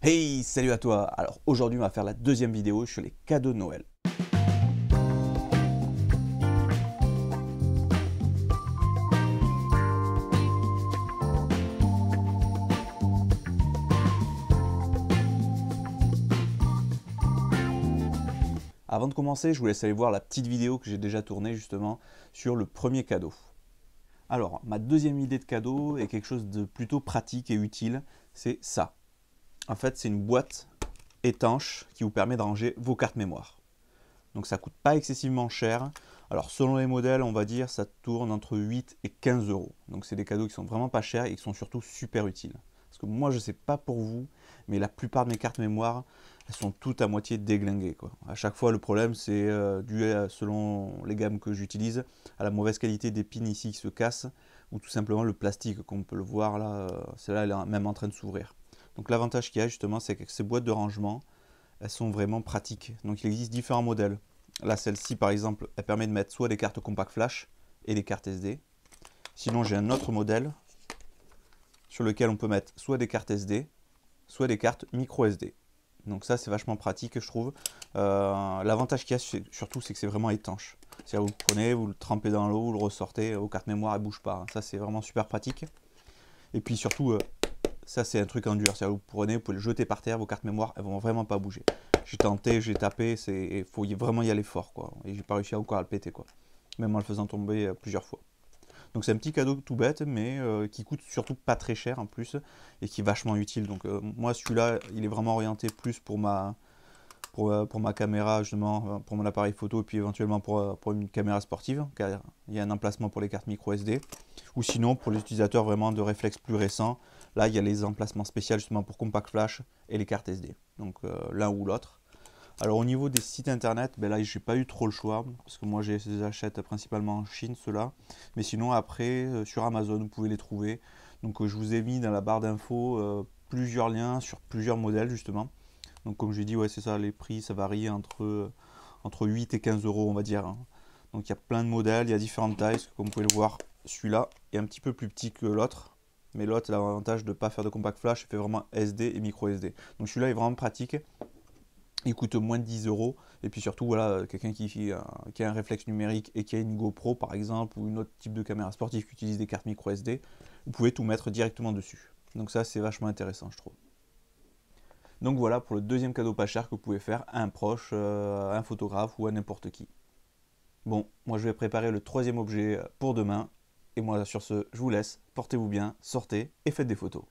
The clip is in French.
Hey, salut à toi! Alors aujourd'hui on va faire la deuxième vidéo sur les cadeaux de Noël. Avant de commencer, je vous laisse aller voir la petite vidéo que j'ai déjà tournée justement sur le premier cadeau. Alors, ma deuxième idée de cadeau est quelque chose de plutôt pratique et utile, c'est ça. En fait, c'est une boîte étanche qui vous permet de ranger vos cartes mémoire. Donc ça coûte pas excessivement cher. Alors selon les modèles, on va dire, ça tourne entre 8 et 15 euros. Donc c'est des cadeaux qui sont vraiment pas chers et qui sont surtout super utiles. Parce que moi, je sais pas pour vous, mais la plupart de mes cartes mémoire, elles sont toutes à moitié déglinguées, quoi. À chaque fois, le problème, c'est dû selon les gammes que j'utilise, à la mauvaise qualité des pins ici qui se cassent, ou tout simplement le plastique, comme on peut le voir là, celle-là, elle est même en train de s'ouvrir. Donc l'avantage qu'il y a justement, c'est que ces boîtes de rangement, elles sont vraiment pratiques. Donc il existe différents modèles. Là, celle-ci, par exemple, elle permet de mettre soit des cartes compact flash et des cartes SD. Sinon, j'ai un autre modèle sur lequel on peut mettre soit des cartes SD, soit des cartes micro SD. Donc ça, c'est vachement pratique, je trouve. L'avantage qu'il y a, surtout, c'est que c'est vraiment étanche. C'est-à-dire, vous le prenez, vous le trempez dans l'eau, vous le ressortez, vos cartes mémoire, elles ne bougent pas. Ça, c'est vraiment super pratique. Et puis surtout, ça, c'est un truc en dur. C'est-à-dire, vous prenez, vous pouvez le jeter par terre, vos cartes mémoire, elles vont vraiment pas bouger. J'ai tenté, j'ai tapé, il faut vraiment y aller fort, quoi. Et j'ai pas réussi encore à le péter, quoi. Même en le faisant tomber plusieurs fois. Donc c'est un petit cadeau tout bête, mais qui coûte surtout pas très cher en plus, et qui est vachement utile. Donc moi, celui-là, il est vraiment orienté plus pour ma caméra, justement, pour mon appareil photo, et puis éventuellement pour une caméra sportive, car il y a un emplacement pour les cartes micro SD. Ou sinon, pour les utilisateurs vraiment de réflexes plus récents, là, il y a les emplacements spéciaux justement pour compact flash et les cartes SD. Donc l'un ou l'autre. Alors au niveau des sites internet, ben là j'ai pas eu trop le choix, parce que moi je les achète principalement en Chine, ceux-là. Mais sinon après, sur Amazon, vous pouvez les trouver. Donc je vous ai mis dans la barre d'infos plusieurs liens sur plusieurs modèles justement. Donc comme je l'ai dit, ouais, c'est ça, les prix ça varie entre 8 et 15 euros on va dire, hein. Donc il y a plein de modèles, il y a différentes tailles, comme vous pouvez le voir, celui-là est un petit peu plus petit que l'autre. Mais l'autre a l'avantage de ne pas faire de compact flash, il fait vraiment SD et micro SD. Donc celui-là est vraiment pratique. Il coûte moins de 10 euros. Et puis surtout, voilà, quelqu'un qui a un réflexe numérique et qui a une GoPro par exemple, ou une autre type de caméra sportive qui utilise des cartes micro SD, vous pouvez tout mettre directement dessus. Donc ça, c'est vachement intéressant, je trouve. Donc voilà pour le deuxième cadeau pas cher que vous pouvez faire à un proche, à un photographe ou à n'importe qui. Bon, moi je vais préparer le troisième objet pour demain. Et moi sur ce, je vous laisse, portez-vous bien, sortez et faites des photos.